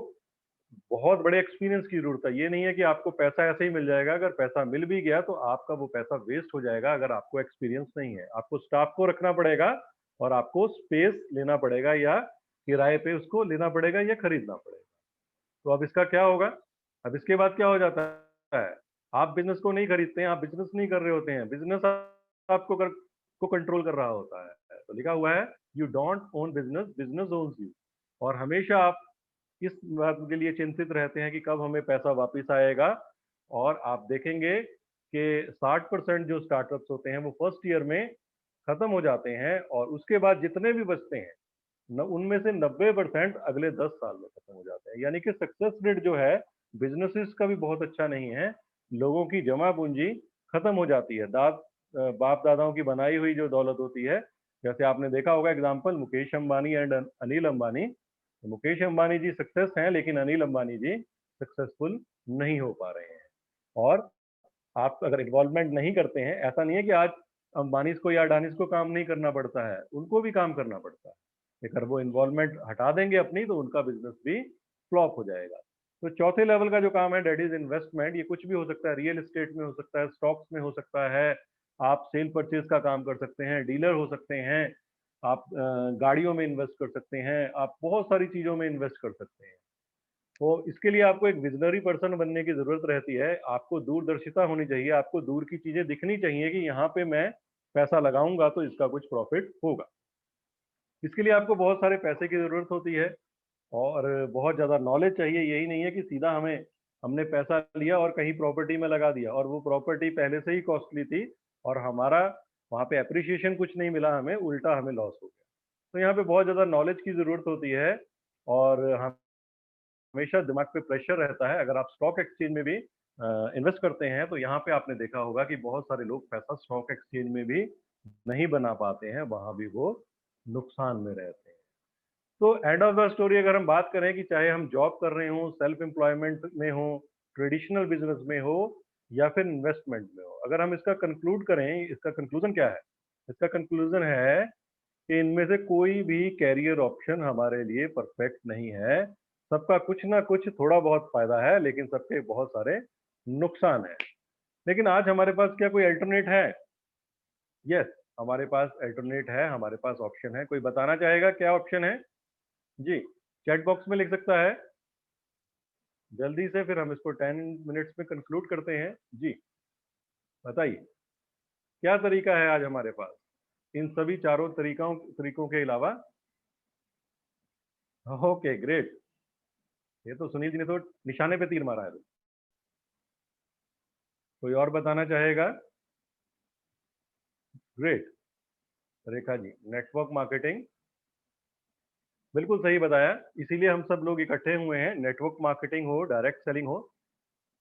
बहुत बड़े एक्सपीरियंस की जरूरत है। ये नहीं है कि आपको पैसा ऐसे ही मिल जाएगा। अगर पैसा मिल भी गया तो आपका वो पैसा वेस्ट हो जाएगा अगर आपको एक्सपीरियंस नहीं है। आपको स्टाफ को रखना पड़ेगा और आपको स्पेस लेना पड़ेगा, या किराए पे उसको लेना पड़ेगा, या खरीदना पड़ेगा। तो अब इसका क्या होगा? अब इसके बाद क्या हो जाता है, आप बिजनेस को नहीं खरीदते हैं, आप बिजनेस नहीं कर रहे होते हैं, बिजनेस आपको को कंट्रोल कर रहा होता है। तो लिखा हुआ है you don't own business, business owns you. और हमेशा आप इस बात के लिए चिंतित रहते हैं कि कब हमें पैसा वापस आएगा। और आप देखेंगे कि 60% जो स्टार्टअप्स होते हैं वो फर्स्ट ईयर में खत्म हो जाते हैं, और उसके बाद जितने भी बचते हैं उनमें से 90% अगले 10 साल में खत्म हो जाते हैं। यानी कि सक्सेस रेट जो है बिजनेसेस का भी बहुत अच्छा नहीं है। लोगों की जमा पूंजी खत्म हो जाती है, बाप दादाओं की बनाई हुई जो दौलत होती है। जैसे आपने देखा होगा example Mukesh Ambani and Anil Ambani. Mukesh Ambani ji success हैं, लेकिन अनिल अंबानी जी सक्सेसफुल नहीं हो पा रहे हैं। और आप अगर इन्वॉल्वमेंट नहीं करते हैं, ऐसा नहीं है कि आज अंबानीज को या अडानीज को काम नहीं करना पड़ता है, उनको भी काम करना पड़ता है। अगर वो इन्वॉल्वमेंट हटा देंगे अपनी तो उनका बिजनेस भी फ्लॉप हो जाएगा। तो चौथे लेवल का जो काम है डेट इज इन्वेस्टमेंट। ये कुछ भी हो सकता है, रियल एस्टेट में हो सकता है, स्टॉक्स में हो सकता है, आप सेल परचेज का काम कर सकते हैं, डीलर हो सकते हैं, आप गाड़ियों में इन्वेस्ट कर सकते हैं, आप बहुत सारी चीजों में इन्वेस्ट कर सकते हैं। तो इसके लिए आपको एक विजनरी पर्सन बनने की जरूरत रहती है। आपको दूरदर्शिता होनी चाहिए, आपको दूर की चीजें दिखनी चाहिए कि यहाँ पे मैं पैसा लगाऊंगा तो इसका कुछ प्रॉफिट होगा। इसके लिए आपको बहुत सारे पैसे की जरूरत होती है और बहुत ज्यादा नॉलेज चाहिए। यही नहीं है कि सीधा हमने पैसा लिया और कहीं प्रॉपर्टी में लगा दिया और वो प्रॉपर्टी पहले से ही कॉस्टली थी और हमारा वहाँ पे अप्रिसिएशन कुछ नहीं मिला, हमें उल्टा हमें लॉस हो गया। तो यहाँ पे बहुत ज्यादा नॉलेज की जरूरत होती है और हमेशा दिमाग पे प्रेशर रहता है। अगर आप स्टॉक एक्सचेंज में भी इन्वेस्ट करते हैं तो यहाँ पे आपने देखा होगा कि बहुत सारे लोग पैसा स्टॉक एक्सचेंज में भी नहीं बना पाते हैं, वहां भी वो नुकसान में रहते हैं। तो एंड ऑफ द स्टोरी अगर हम बात करें कि चाहे हम जॉब कर रहे हो, सेल्फ एम्प्लॉयमेंट में हो, ट्रेडिशनल बिजनेस में हो या फिर इन्वेस्टमेंट में हो, अगर हम इसका कंक्लूड करें, इसका कंक्लूजन क्या है? इसका कंक्लूजन है कि इनमें से कोई भी कैरियर ऑप्शन हमारे लिए परफेक्ट नहीं है। सबका कुछ ना कुछ थोड़ा बहुत फायदा है, लेकिन सबके बहुत सारे नुकसान है। लेकिन आज हमारे पास क्या कोई अल्टरनेट है? यस, हमारे पास अल्टरनेट है, हमारे पास ऑप्शन है। कोई बताना चाहेगा क्या ऑप्शन है? जी, चैट बॉक्स में लिख सकता है जल्दी से, फिर हम इसको 10 मिनट्स में कंक्लूड करते हैं। जी बताइए, क्या तरीका है आज हमारे पास इन सभी चारों तरीकों के अलावा? ओके ग्रेट, ये तो सुनील जी ने तो निशाने पे तीर मारा है। कोई और बताना चाहेगा? Great, Rekha G network marketing, बिल्कुल सही बताया। इसीलिए हम सब लोग इकट्ठे हुए हैं। नेटवर्क मार्केटिंग हो, डायरेक्ट सेलिंग हो,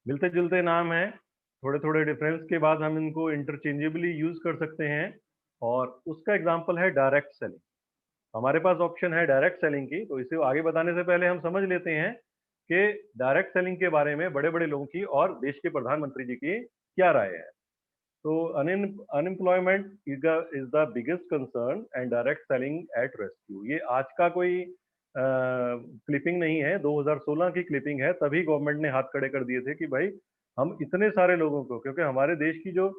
मिलते जुलते नाम हैं, थोड़े थोड़े डिफरेंस के बाद हम इनको इंटरचेंजेबली यूज कर सकते हैं। और उसका एग्जांपल है डायरेक्ट सेलिंग। हमारे पास ऑप्शन है डायरेक्ट सेलिंग की। तो इसे आगे बताने से पहले हम समझ लेते हैं कि डायरेक्ट सेलिंग के बारे में बड़े बड़े लोगों की और देश के प्रधानमंत्री जी की क्या राय है। तो unemployment is the biggest concern and direct selling at rescue. ये आज का कोई क्लिपिंग नहीं है, 2016 की क्लिपिंग है। तभी गवर्नमेंट ने हाथ खड़े कर दिए थे कि भाई हम इतने सारे लोगों को, क्योंकि हमारे देश की जो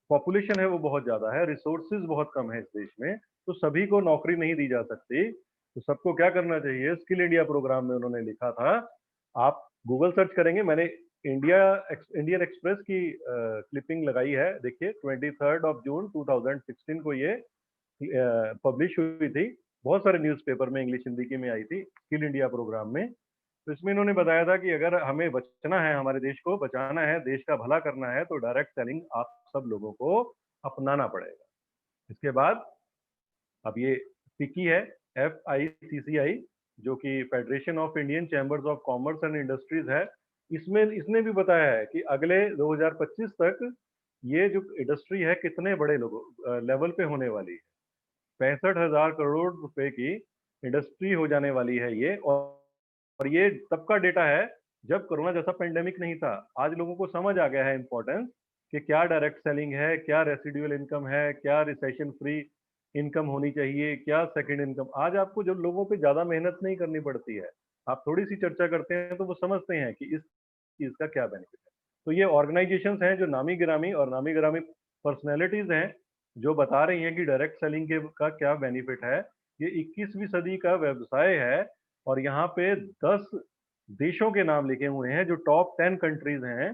पॉपुलेशन है वो बहुत ज्यादा है, रिसोर्सेज बहुत कम है इस देश में, तो सभी को नौकरी नहीं दी जा सकती। तो सबको क्या करना चाहिए, स्किल इंडिया प्रोग्राम में उन्होंने लिखा था। आप गूगल सर्च करेंगे, मैंने इंडियन एक्सप्रेस की क्लिपिंग लगाई है, देखिए 23 जून 2016 को ये पब्लिश हुई थी। बहुत सारे न्यूज़पेपर में इंग्लिश हिंदी की में आई थी, स्किल इंडिया प्रोग्राम में। तो इसमें इन्होंने बताया था कि अगर हमें बचना है, हमारे देश को बचाना है, देश का भला करना है, तो डायरेक्ट सेलिंग आप सब लोगों को अपनाना पड़ेगा। इसके बाद अब ये पिकी है, FICCI, जो कि federation of Indian chambers of commerce and industries है, इसमें इसने भी बताया है कि अगले 2025 तक ये जो इंडस्ट्री है कितने बड़े लोगों लेवल पे होने वाली है। 65,000 करोड़ रुपए की इंडस्ट्री हो जाने वाली है ये। और ये तब का डेटा है जब कोरोना जैसा पेंडेमिक नहीं था। आज लोगों को समझ आ गया है इंपॉर्टेंस कि क्या डायरेक्ट सेलिंग है, क्या रेसिडुअल इनकम है, क्या रिसेशन फ्री इनकम होनी चाहिए, क्या सेकंड इनकम। आज आपको जो लोगों पे ज्यादा मेहनत नहीं करनी पड़ती है, आप थोड़ी सी चर्चा करते हैं तो वो समझते हैं कि इस चीज का क्या बेनिफिट है। तो ये ऑर्गेनाइजेशंस हैं जो नामी गिरामी और नामी गिरामी पर्सनैलिटीज हैं जो बता रही हैं कि डायरेक्ट सेलिंग के का क्या बेनिफिट है। ये 21वीं सदी का व्यवसाय है और यहाँ पे 10 देशों के नाम लिखे हुए हैं जो टॉप 10 कंट्रीज हैं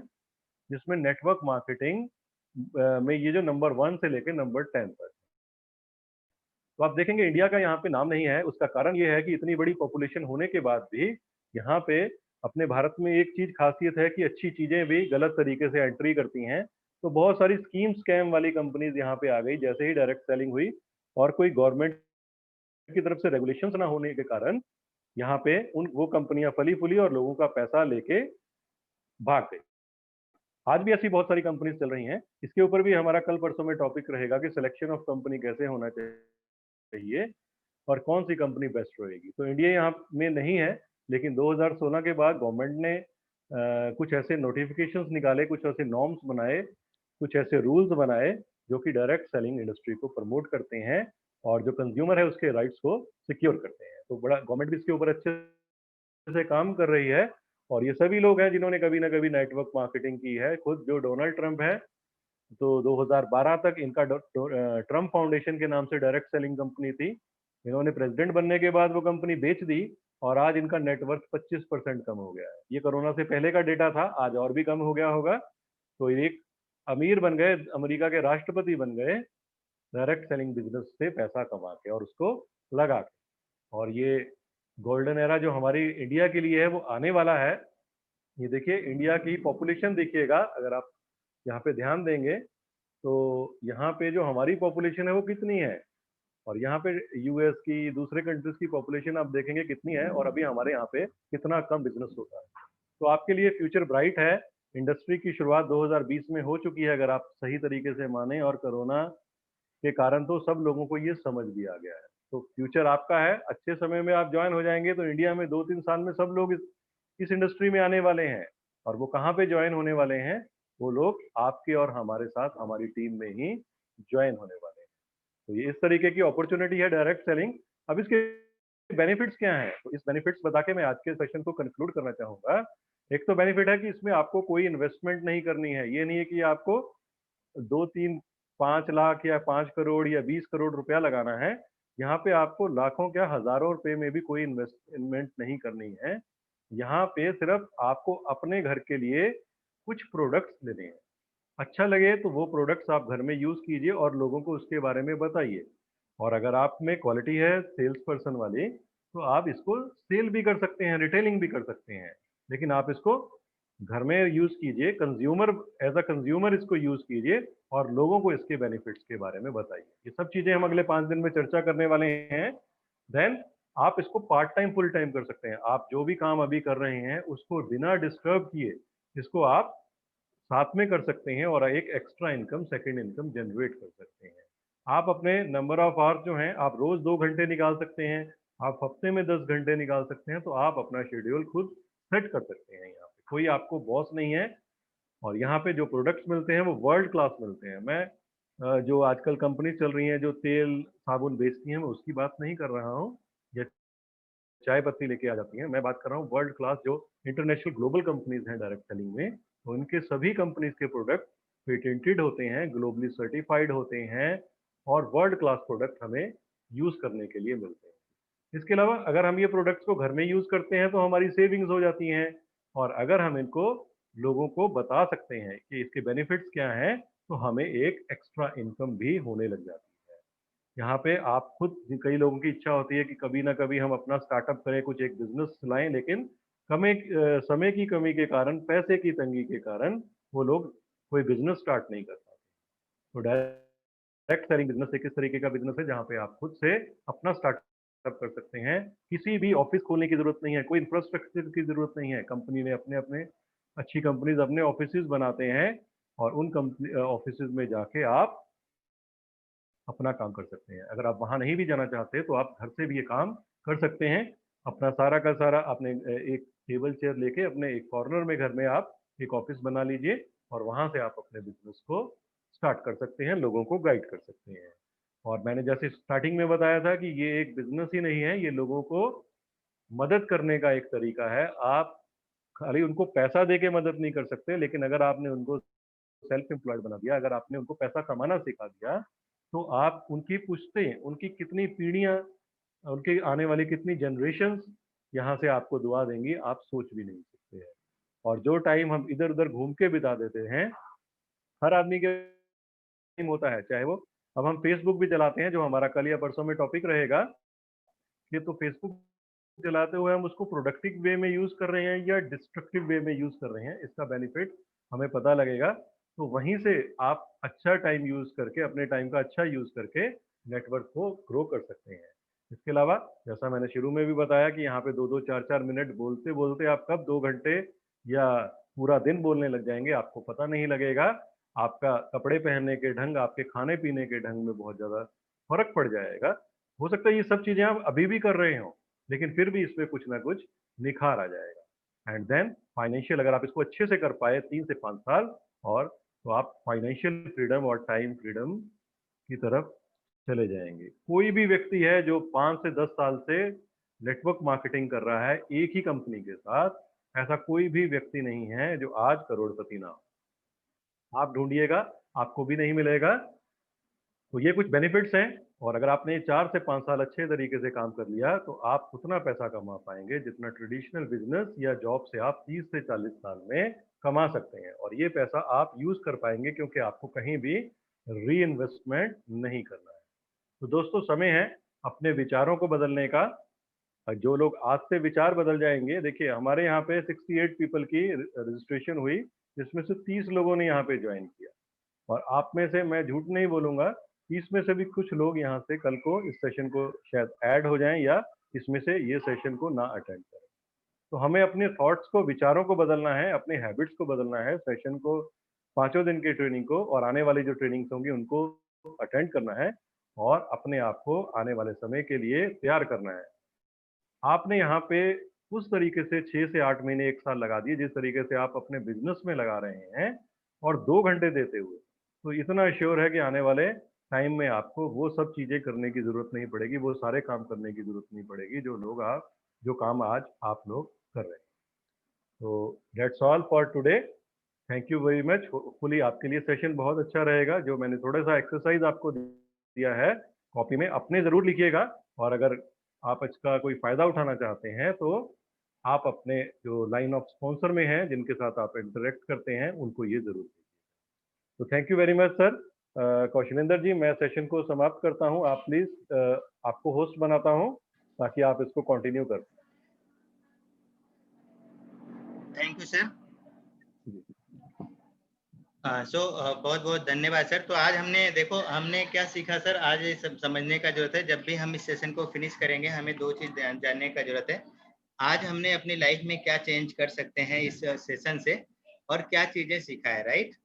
जिसमें नेटवर्क मार्केटिंग में ये जो नंबर 1 से लेकर नंबर 10 तक। तो आप देखेंगे इंडिया का यहाँ पे नाम नहीं है। उसका कारण ये है कि इतनी बड़ी पॉपुलेशन होने के बाद भी यहाँ पे अपने भारत में एक चीज खासियत है कि अच्छी चीजें भी गलत तरीके से एंट्री करती हैं। तो बहुत सारी स्कीम स्कैम वाली कंपनीज यहाँ पे आ गई जैसे ही डायरेक्ट सेलिंग हुई, और कोई गवर्नमेंट की तरफ से रेगुलेशंस ना होने के कारण यहाँ पे उन वो कंपनियां फली फूली और लोगों का पैसा लेके भाग गई। आज भी ऐसी बहुत सारी कंपनीज चल रही हैं। इसके ऊपर भी हमारा कल परसों में टॉपिक रहेगा कि सिलेक्शन ऑफ कंपनी कैसे होना चाहिए और कौन सी कंपनी बेस्ट रहेगी। तो इंडिया यहाँ में नहीं है, लेकिन 2016 के बाद गवर्नमेंट ने कुछ ऐसे नोटिफिकेशंस निकाले, कुछ ऐसे नॉर्म्स बनाए, कुछ ऐसे रूल्स बनाए जो कि डायरेक्ट सेलिंग इंडस्ट्री को प्रमोट करते हैं और जो कंज्यूमर है उसके राइट्स को सिक्योर करते हैं। तो बड़ा गवर्नमेंट भी इसके ऊपर अच्छे से काम कर रही है। और ये सभी लोग हैं जिन्होंने कभी ना कभी नेटवर्क मार्केटिंग की है। खुद जो डोनाल्ड ट्रंप है, तो 2012 तक इनका ट्रंप फाउंडेशन के नाम से डायरेक्ट सेलिंग कंपनी थी। इन्होंने प्रेसिडेंट बनने के बाद वो कंपनी बेच दी और आज इनका नेटवर्थ 25% कम हो गया है। ये कोरोना से पहले का डेटा था, आज और भी कम हो गया होगा। तो एक अमीर बन गए, अमेरिका के राष्ट्रपति बन गए डायरेक्ट सेलिंग बिजनेस से पैसा कमा के और उसको लगा के। और ये गोल्डन एरा जो हमारी इंडिया के लिए है वो आने वाला है। ये देखिए इंडिया की पॉपुलेशन देखिएगा, अगर आप यहाँ पे ध्यान देंगे तो यहाँ पे जो हमारी पॉपुलेशन है वो कितनी है, और यहाँ पे यूएस की, दूसरे कंट्रीज की पॉपुलेशन आप देखेंगे कितनी है, और अभी हमारे यहाँ पे कितना कम बिजनेस होता है। तो आपके लिए फ्यूचर ब्राइट है। इंडस्ट्री की शुरुआत 2020 में हो चुकी है अगर आप सही तरीके से माने, और कोरोना के कारण तो सब लोगों को ये समझ भी आ गया है। तो फ्यूचर आपका है। अच्छे समय में आप ज्वाइन हो जाएंगे तो इंडिया में 2-3 साल में सब लोग इस इंडस्ट्री में आने वाले हैं। और वो कहाँ पे ज्वाइन होने वाले हैं? वो लोग आपके और हमारे साथ हमारी टीम में ही ज्वाइन होने वाले हैं। तो ये इस तरीके की अपॉर्चुनिटी है डायरेक्ट सेलिंग। अब इसके बेनिफिट्स क्या हैं? तो इस बेनिफिट्स बता के मैं आज के सेशन को कंक्लूड करना चाहूंगा। एक तो बेनिफिट है कि इसमें आपको कोई इन्वेस्टमेंट नहीं करनी है। ये नहीं है कि आपको 2-3-5 लाख या 5 करोड़ या 20 करोड़ रुपया लगाना है। यहाँ पे आपको लाखों क्या हजारों रुपए में भी कोई इन्वेस्टमेंट नहीं करनी है। यहाँ पे सिर्फ आपको अपने घर के लिए कुछ प्रोडक्ट्स लेने हैं। अच्छा लगे तो वो प्रोडक्ट्स आप घर में यूज कीजिए और लोगों को उसके बारे में बताइए। और अगर आप में क्वालिटी है सेल्स पर्सन वाली, तो आप इसको सेल भी कर सकते हैं, रिटेलिंग भी कर सकते हैं। लेकिन आप इसको घर में यूज कीजिए, कंज्यूमर एज अ कंज्यूमर इसको यूज कीजिए और लोगों को इसके बेनिफिट्स के बारे में बताइए। ये सब चीजें हम अगले 5 दिन में चर्चा करने वाले हैं। देन आप इसको पार्ट टाइम फुल टाइम कर सकते हैं। आप जो भी काम अभी कर रहे हैं उसको बिना डिस्टर्ब किए इसको आप साथ में कर सकते हैं और एक extra income, second income generate कर सकते हैं। आप अपने नंबर ऑफ आवर्स जो हैं आप रोज 2 घंटे निकाल सकते हैं, आप हफ्ते में 10 घंटे निकाल सकते हैं। तो आप अपना शेड्यूल खुद सेट कर सकते हैं। यहाँ पे कोई आपको बॉस नहीं है। और यहाँ पे जो प्रोडक्ट्स मिलते हैं वो वर्ल्ड क्लास मिलते हैं। मैं जो आजकल कंपनी चल रही हैं जो तेल साबुन बेचती हैं, मैं उसकी बात नहीं कर रहा हूँ, या चाय पत्ती लेके आ जाती हैं। मैं बात कर रहा हूँ वर्ल्ड क्लास जो इंटरनेशनल ग्लोबल कंपनीज हैं डायरेक्ट सेलिंग में। तो उनके सभी कंपनीज के प्रोडक्ट पेटेंटेड होते हैं, ग्लोबली सर्टिफाइड होते हैं और वर्ल्ड क्लास प्रोडक्ट हमें यूज करने के लिए मिलते हैं। इसके अलावा अगर हम ये प्रोडक्ट्स को घर में यूज करते हैं तो हमारी सेविंग्स हो जाती हैं। और अगर हम इनको लोगों को बता सकते हैं कि इसके बेनिफिट्स क्या हैं, तो हमें एक एक्स्ट्रा इनकम भी होने लग जाती है। यहाँ पे आप खुद, कई लोगों की इच्छा होती है कि कभी ना कभी हम अपना स्टार्टअप करें, कुछ एक बिजनेस चलाएं, लेकिन समय की कमी के कारण, पैसे की तंगी के कारण वो लोग कोई बिजनेस स्टार्ट नहीं कर पाते। तो डायरेक्ट सेलिंग बिजनेस एक इस तरीके का बिजनेस है जहाँ पे आप खुद से अपना स्टार्टअप सेटअप कर सकते हैं। किसी भी ऑफिस खोलने की जरूरत नहीं है, कोई इंफ्रास्ट्रक्चर की जरूरत नहीं है। कंपनी ने अपने अपने अच्छी कंपनीज अपने ऑफिस बनाते हैं और उन कंपनी ऑफिस में जाके आप अपना काम कर सकते हैं। अगर आप वहां नहीं भी जाना चाहते तो आप घर से भी ये काम कर सकते हैं। अपना सारा का सारा आपने एक टेबल चेयर लेके अपने एक कॉर्नर में घर में आप एक ऑफिस बना लीजिए और वहां से आप अपने बिजनेस को स्टार्ट कर सकते हैं, लोगों को गाइड कर सकते हैं। और मैंने जैसे स्टार्टिंग में बताया था कि ये एक बिजनेस ही नहीं है, ये लोगों को मदद करने का एक तरीका है। आप खाली उनको पैसा दे के मदद नहीं कर सकते, लेकिन अगर आपने उनको सेल्फ एम्प्लॉयड बना दिया, अगर आपने उनको पैसा कमाना सिखा दिया, तो आप उनकी पुश्तें, उनकी कितनी पीढ़ियां, उनके आने वाली कितनी जनरेशंस यहाँ से आपको दुआ देंगी, आप सोच भी नहीं सकते हैं। और जो टाइम हम इधर उधर घूम के बिता देते हैं, हर आदमी के टाइम होता है, चाहे वो अब हम फेसबुक भी चलाते हैं, जो हमारा कल या परसों में टॉपिक रहेगा, कि तो फेसबुक चलाते हुए हम उसको प्रोडक्टिव वे में यूज कर रहे हैं या डिस्ट्रक्टिव वे में यूज कर रहे हैं, इसका बेनिफिट हमें पता लगेगा। तो वहीं से आप अच्छा टाइम यूज करके, अपने टाइम का अच्छा यूज करके नेटवर्क को ग्रो कर सकते हैं। इसके अलावा जैसा मैंने शुरू में भी बताया कि यहाँ पे 2-2 4-4 मिनट बोलते बोलते आप कब 2 घंटे या पूरा दिन बोलने लग जाएंगे, आपको पता नहीं लगेगा। आपका कपड़े पहनने के ढंग, आपके खाने पीने के ढंग में बहुत ज्यादा फर्क पड़ जाएगा। हो सकता है ये सब चीजें आप अभी भी कर रहे हो, लेकिन फिर भी इसमें कुछ ना कुछ निखार आ जाएगा। एंड देन फाइनेंशियल, अगर आप इसको अच्छे से कर पाए 3 से 5 साल, और तो आप फाइनेंशियल फ्रीडम और टाइम फ्रीडम की तरफ चले जाएंगे। कोई भी व्यक्ति है जो 5 से 10 साल से नेटवर्क मार्केटिंग कर रहा है एक ही कंपनी के साथ, ऐसा कोई भी व्यक्ति नहीं है जो आज करोड़पति ना हो। आप ढूंढिएगा, आपको भी नहीं मिलेगा। तो ये कुछ बेनिफिट्स हैं, और अगर आपने 4 से 5 साल अच्छे तरीके से काम कर लिया तो आप उतना पैसा कमा पाएंगे जितना ट्रेडिशनल बिजनेस या जॉब से आप 30 से 40 साल में कमा सकते हैं। और ये पैसा आप यूज कर पाएंगे क्योंकि आपको कहीं भी री इन्वेस्टमेंट नहीं करना है। तो दोस्तों, समय है अपने विचारों को बदलने का। जो लोग आज से विचार बदल जाएंगे, देखिए हमारे यहाँ पे 68 पीपल की रजिस्ट्रेशन हुई, जिसमें से 30 लोगों ने यहाँ पे ज्वाइन किया। और आप में से, मैं झूठ नहीं बोलूंगा, 30 में से भी कुछ लोग यहाँ से कल को इस सेशन को शायद ऐड हो जाएं या इसमें से ये सेशन को ना अटेंड करें। तो हमें अपने थॉट्स को, विचारों को बदलना है, अपने हैबिट्स को बदलना है। सेशन को, 5 दिन की ट्रेनिंग को और आने वाली जो ट्रेनिंग्स होंगी उनको अटेंड करना है और अपने आप को आने वाले समय के लिए तैयार करना है। आपने यहाँ पे उस तरीके से 6 से 8 महीने, 1 साल लगा दिए जिस तरीके से आप अपने बिजनेस में लगा रहे हैं, और 2 घंटे देते हुए, तो इतना श्योर है कि आने वाले टाइम में आपको वो सब चीजें करने की जरूरत नहीं पड़ेगी, वो सारे काम करने की जरूरत नहीं पड़ेगी जो काम आज आप लोग कर रहे हैं। तो that's all for today. Thank you very much. Hopefully आपके लिए सेशन बहुत अच्छा रहेगा। जो मैंने थोड़ा सा एक्सरसाइज आपको दिया है, कॉपी में अपने जरूर लिखिएगा, और अगर आप इसका कोई फायदा उठाना चाहते हैं तो आप अपने जो लाइन ऑफ स्पॉन्सर में हैं, जिनके साथ आप इंटरेक्ट करते हैं, उनको ये जरूर दीजिए। तो thank you very much sir. Kaushalendra ji, मैं सेशन को समाप्त करता हूँ। आप प्लीज, आपको होस्ट बनाता हूँ ताकि आप इसको कंटिन्यू कर पाएं। Thank you sir. बहुत बहुत धन्यवाद सर। तो आज हमने क्या सीखा सर, आज ये सब समझने का जरूरत है। जब भी हम इस सेशन को फिनिश करेंगे, हमें 2 चीज जानने का जरूरत है। आज हमने अपनी लाइफ में क्या चेंज कर सकते हैं इस सेशन से, और क्या चीजें सीखा है, राइट।